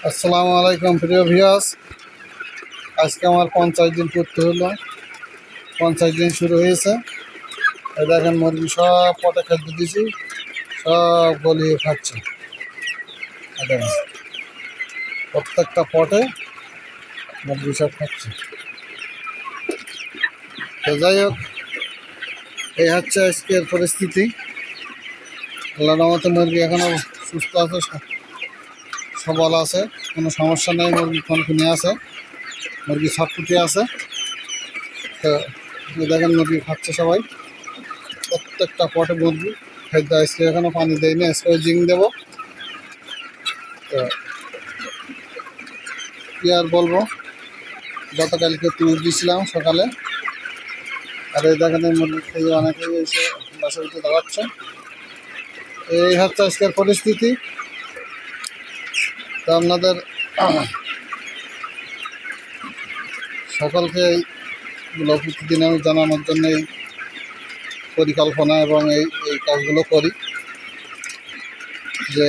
আসসালামু আলাইকুম প্রিয় ভিউয়ার্স। আজকে আমার 50 দিন করতে হলো। 50 দিন শুরু হয়েছে। এই দেখেন মুরগি সব পটে খাদ্য দিয়েছি, সব গলিয়ে খাচ্ছে। দেখেন প্রত্যেকটা পটে মুরগি সব খাচ্ছে। তো যাই হোক, এই হচ্ছে আজকের পরিস্থিতি। আল্লাহর রহমতে মুরগি এখনও সুস্থ আছে, সবল আছে, কোনো সমস্যা নেই। মুরগি খনখুনি আছে, মুরগি ছটফুটি আছে। তো দেখেন মুরগি খাচ্ছে সবাই, প্রত্যেকটা পটে মুরগি খাদ্য। আজকে এখনও পানি দেয়নি, আজকে জিং দেবো। তো কী আর বলবো, গতকালকে তুলে দিয়েছিলাম সকালে। আর এই দেখেন এই মুরগি খেয়ে অনেকেই এসে বাসার ভিতরে দাঁড়াচ্ছে। এই হচ্ছে আজকের পরিস্থিতি। তো আপনাদের সকলকে এইগুলো প্রতিদিন আমি জানানোর জন্য এই পরিকল্পনা এবং এই কাজগুলো করি, যে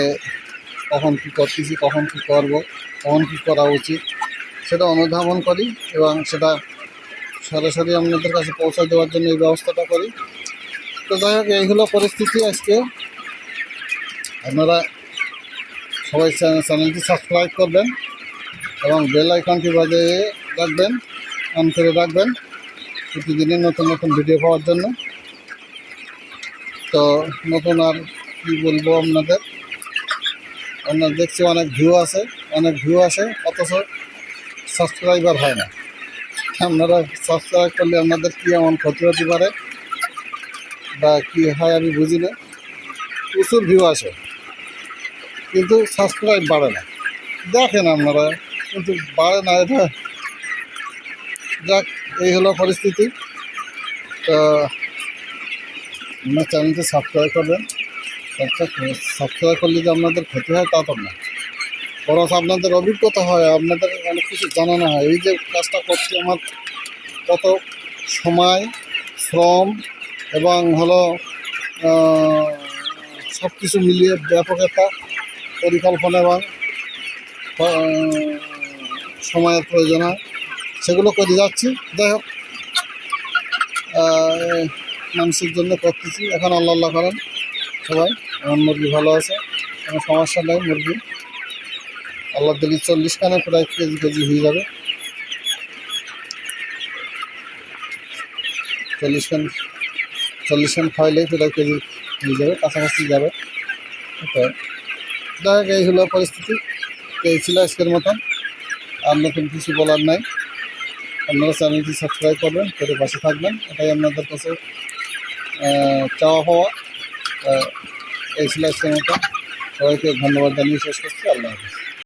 কখন কী করতেছি, কখন কী করবো, কখন কী করা উচিত, সেটা অনুধাবন করি এবং সেটা সরাসরি আপনাদের কাছে পৌঁছে দেওয়ার জন্য এই ব্যবস্থাটা করি। তো যাই হোক, এই হলো পরিস্থিতি আজকে। আপনারা সবাই চ্যানেলটি সাবস্ক্রাইব করবেন এবং বেল আইকনটি বাজিয়ে রাখবেন, অন করে রাখবেন প্রতিদিনের নতুন নতুন ভিডিও পাওয়ার জন্য। তো নতুন আর কী বলবো আপনাদের দেখছি অনেক ভিউ আসে, অথচ সাবস্ক্রাইবার হয় না। আপনারা সাবস্ক্রাইব করলে আপনাদের কী এমন ক্ষতি হতে পারে বা কী হয় আমি বুঝি না। প্রচুর ভিউ আসে কিন্তু সাবস্ক্রাইব বাড়ে না, দেখেন আপনারা, কিন্তু বাড়ে না। এটা যাক, এই হলো পরিস্থিতি। তো আপনার চ্যানেলটি সাবস্ক্রাইব করবেন। সাবস্ক্রাইব করলে যে আপনাদের ক্ষতি হয় তা তো না, বরং আপনাদের অভিজ্ঞতা হয়, আপনাদের অনেক কিছু জানানো হয়। এই যে কাজটা করছি, আমার কত সময়, শ্রম এবং হলো সব কিছু মিলিয়ে ব্যাপক একটা পরিকল্পনা এবং সময়ের প্রয়োজন হয়, সেগুলো করে যাচ্ছি। যাই হোক, মানুষের জন্য করতেছি। এখন আল্লাহ করেন সবাই, আমার মুরগি ভালো আছে, কোনো সমস্যা নেই। মুরগি আল্লাহ দিলি 40 খানে প্রায় কেজি হয়ে যাবে। 40 খান খাওয়াইলেই প্রায় কেজি হয়ে যাবে, কাছাকাছি যাবে। তো যাই হোক, এই হলো পরিস্থিতি। এই ছিল আজকের মতন, আর নতুন কিছু বলার নাই। আপনারা চ্যানেলটি সাবস্ক্রাইব করবেন, করে পাশে থাকবেন, এটাই আপনাদের কাছে চাওয়া পাওয়া। এই ছিল আজকের মতন। সবাইকে ধন্যবাদ জানিয়ে শেষ করছি। আল্লাহ হাফেজ।